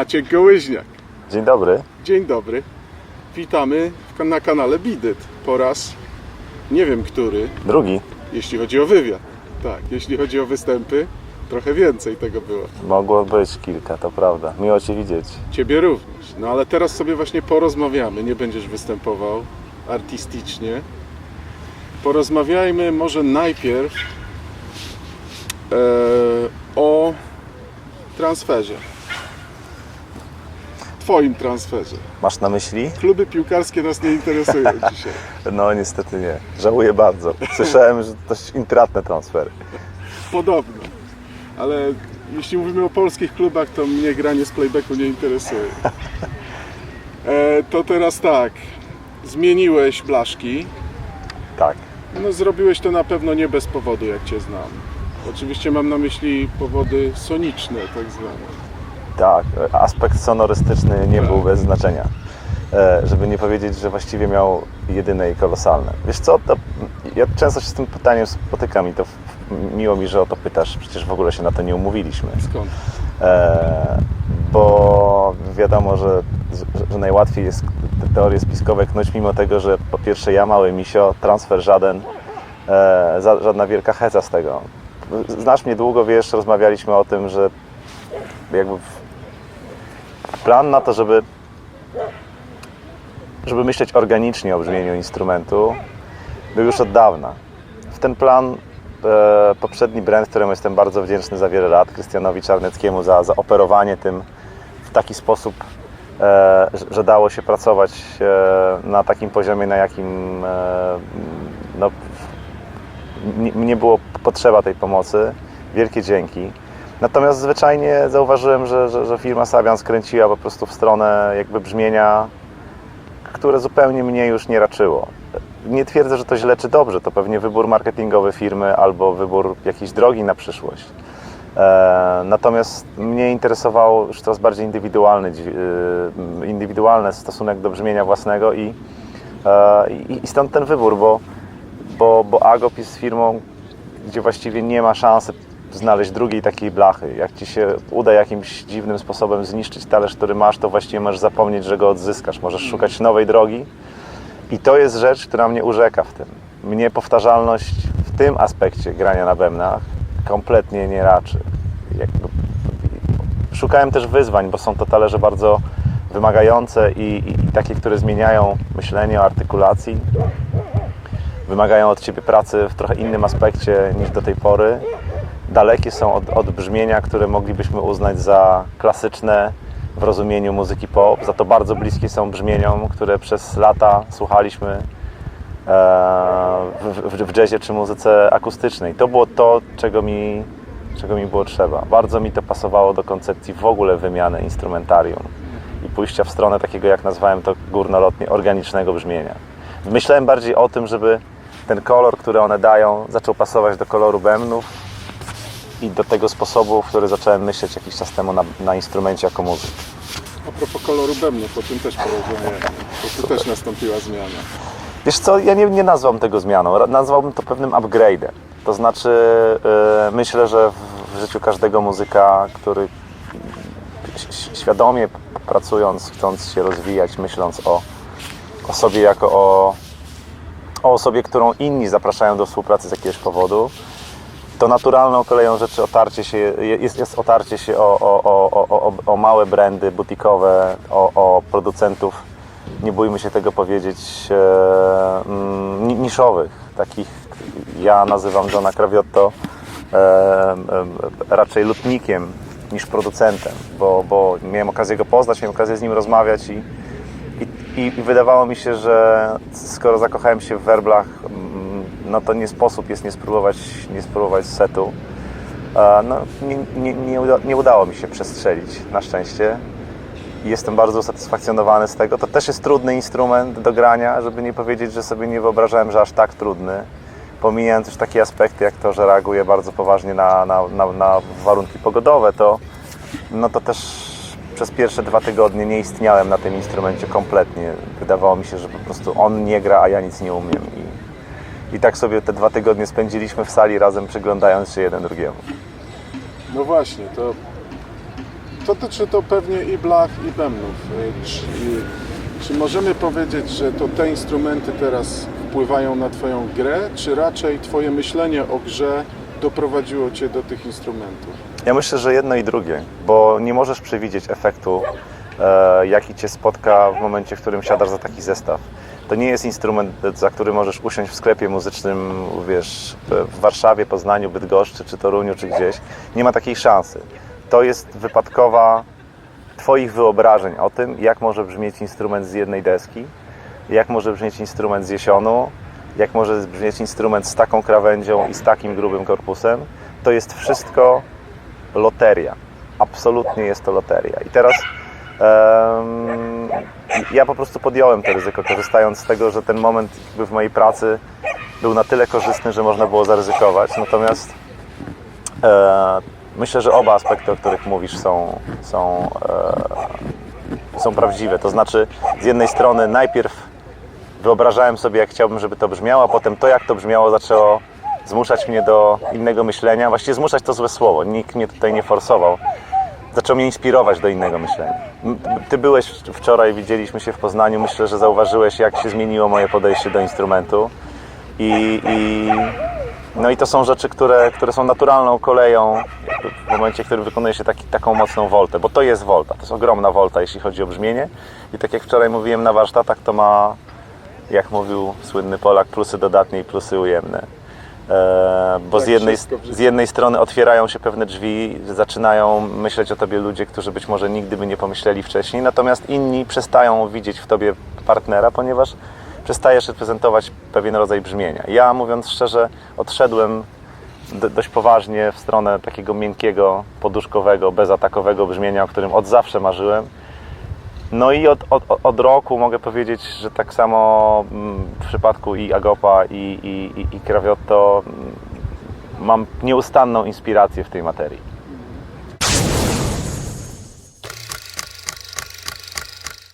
Maciek Gołyźniak. Dzień dobry. Dzień dobry. Witamy na kanale Bidyt. Po raz nie wiem który, Drugi. jeśli chodzi o wywiad. Tak, jeśli chodzi o występy, trochę więcej tego było. Mogło być kilka, to prawda. Miło Cię widzieć. Ciebie również. No ale teraz sobie właśnie porozmawiamy. Nie będziesz występował artystycznie. Porozmawiajmy może najpierw o transferze. Twoim transferze. Masz na myśli? Kluby piłkarskie nas nie interesują dzisiaj. No niestety nie. Żałuję bardzo. Słyszałem, że dość intratne transfery. Podobno. Ale jeśli mówimy o polskich klubach, to mnie granie z playbacku nie interesuje. To teraz tak. Zmieniłeś blaszki. Tak. No zrobiłeś to na pewno nie bez powodu, jak Cię znam. Oczywiście mam na myśli powody soniczne, tak zwane. Tak, aspekt sonorystyczny nie był bez znaczenia. Żeby nie powiedzieć, że właściwie miał jedyne i kolosalne. Wiesz co, to ja często się z tym pytaniem spotykam i to miło mi, że o to pytasz. Przecież w ogóle się na to nie umówiliśmy. Skąd? Bo wiadomo, że najłatwiej jest te teorie spiskowe knuć, mimo tego, że po pierwsze ja, mały misio, transfer żaden, żadna wielka heca z tego. Znasz mnie długo, wiesz, rozmawialiśmy o tym, że jakby plan na to, żeby myśleć organicznie o brzmieniu instrumentu, był już od dawna. W ten plan poprzedni brand, któremu jestem bardzo wdzięczny za wiele lat, Krystianowi Czarneckiemu, za operowanie tym w taki sposób, że dało się pracować na takim poziomie, na jakim no, nie było potrzeba tej pomocy. Wielkie dzięki. Natomiast zwyczajnie zauważyłem, że firma Savian skręciła po prostu w stronę jakby brzmienia, które zupełnie mnie już nie raczyło. Nie twierdzę, że to źle czy dobrze, to pewnie wybór marketingowy firmy albo wybór jakiejś drogi na przyszłość. Natomiast mnie interesował już coraz bardziej indywidualny stosunek do brzmienia własnego i stąd ten wybór, bo Agop jest firmą, gdzie właściwie nie ma szansy znaleźć drugiej takiej blachy. Jak Ci się uda jakimś dziwnym sposobem zniszczyć talerz, który masz, to właściwie możesz zapomnieć, że go odzyskasz. Możesz szukać nowej drogi i to jest rzecz, która mnie urzeka w tym. Mnie powtarzalność w tym aspekcie grania na bębnach kompletnie nie raczy. Szukałem też wyzwań, bo są to talerze bardzo wymagające i takie, które zmieniają myślenie o artykulacji. Wymagają od Ciebie pracy w trochę innym aspekcie niż do tej pory. Dalekie są od brzmienia, które moglibyśmy uznać za klasyczne w rozumieniu muzyki pop. Za to bardzo bliskie są brzmieniom, które przez lata słuchaliśmy w jazzie czy muzyce akustycznej. To było to, czego mi było trzeba. Bardzo mi to pasowało do koncepcji w ogóle wymiany instrumentarium i pójścia w stronę takiego, jak nazwałem to górnolotnie, organicznego brzmienia. Myślałem bardziej o tym, żeby ten kolor, który one dają, zaczął pasować do koloru bębnów i do tego sposobu, w który zacząłem myśleć jakiś czas temu na instrumencie jako muzyk. A propos koloru bębnów, o tym też porozmawiamy, bo tu też nastąpiła zmiana. Wiesz co, ja nie nazwałbym tego zmianą, nazwałbym to pewnym upgrade'em. To znaczy, myślę, że w życiu każdego muzyka, który świadomie pracując, chcąc się rozwijać, myśląc o sobie jako o osobie, którą inni zapraszają do współpracy z jakiegoś powodu, to naturalną koleją rzeczy jest otarcie się o małe brandy butikowe, o producentów, nie bójmy się tego powiedzieć, niszowych. Takich ja nazywam Johna Craviotto raczej lutnikiem niż producentem, bo miałem okazję go poznać, miałem okazję z nim rozmawiać i wydawało mi się, że skoro zakochałem się w werblach, no to nie sposób jest nie spróbować setu. No, nie udało mi się przestrzelić, na szczęście. I jestem bardzo usatysfakcjonowany z tego. To też jest trudny instrument do grania, żeby nie powiedzieć, że sobie nie wyobrażałem, że aż tak trudny. Pomijając już takie aspekty, jak to, że reaguje bardzo poważnie na warunki pogodowe, to też przez pierwsze 2 tygodnie nie istniałem na tym instrumencie kompletnie. Wydawało mi się, że po prostu on nie gra, a ja nic nie umiem. I tak sobie te 2 tygodnie spędziliśmy w sali razem, przyglądając się jeden drugiemu. No właśnie, to Dotyczy to pewnie i blach, i bębnów. Czy możemy powiedzieć, że to te instrumenty teraz wpływają na Twoją grę, czy raczej Twoje myślenie o grze doprowadziło Cię do tych instrumentów? Ja myślę, że jedno i drugie, bo nie możesz przewidzieć efektu, jaki Cię spotka w momencie, w którym siadasz za taki zestaw. To nie jest instrument, za który możesz usiąść w sklepie muzycznym, wiesz, w Warszawie, Poznaniu, Bydgoszczy, czy Toruniu, czy gdzieś. Nie ma takiej szansy. To jest wypadkowa Twoich wyobrażeń o tym, jak może brzmieć instrument z jednej deski, jak może brzmieć instrument z jesionu, jak może brzmieć instrument z taką krawędzią i z takim grubym korpusem. To jest wszystko loteria. Absolutnie jest to loteria. I teraz ja po prostu podjąłem to ryzyko, korzystając z tego, że ten moment jakby w mojej pracy był na tyle korzystny, że można było zaryzykować. Natomiast myślę, że oba aspekty, o których mówisz, są prawdziwe. To znaczy, z jednej strony najpierw wyobrażałem sobie, jak chciałbym, żeby to brzmiało, a potem to, jak to brzmiało, zaczęło zmuszać mnie do innego myślenia. Właściwie zmuszać to złe słowo, nikt mnie tutaj nie forsował. Zaczął mnie inspirować do innego myślenia. Ty byłeś wczoraj, widzieliśmy się w Poznaniu, myślę, że zauważyłeś, jak się zmieniło moje podejście do instrumentu. No i to są rzeczy, które są naturalną koleją w momencie, w którym wykonuje się taką mocną woltę, bo to jest wolta, to jest ogromna wolta, jeśli chodzi o brzmienie. I tak jak wczoraj mówiłem na warsztatach, to ma, jak mówił słynny Polak, plusy dodatnie i plusy ujemne. Bo z jednej strony otwierają się pewne drzwi, zaczynają myśleć o tobie ludzie, którzy być może nigdy by nie pomyśleli wcześniej, natomiast inni przestają widzieć w tobie partnera, ponieważ przestajesz reprezentować pewien rodzaj brzmienia. Ja, mówiąc szczerze, odszedłem dość poważnie w stronę takiego miękkiego, poduszkowego, bezatakowego brzmienia, o którym od zawsze marzyłem. No i od roku mogę powiedzieć, że tak samo w przypadku i Agopa, i Kraviotto mam nieustanną inspirację w tej materii.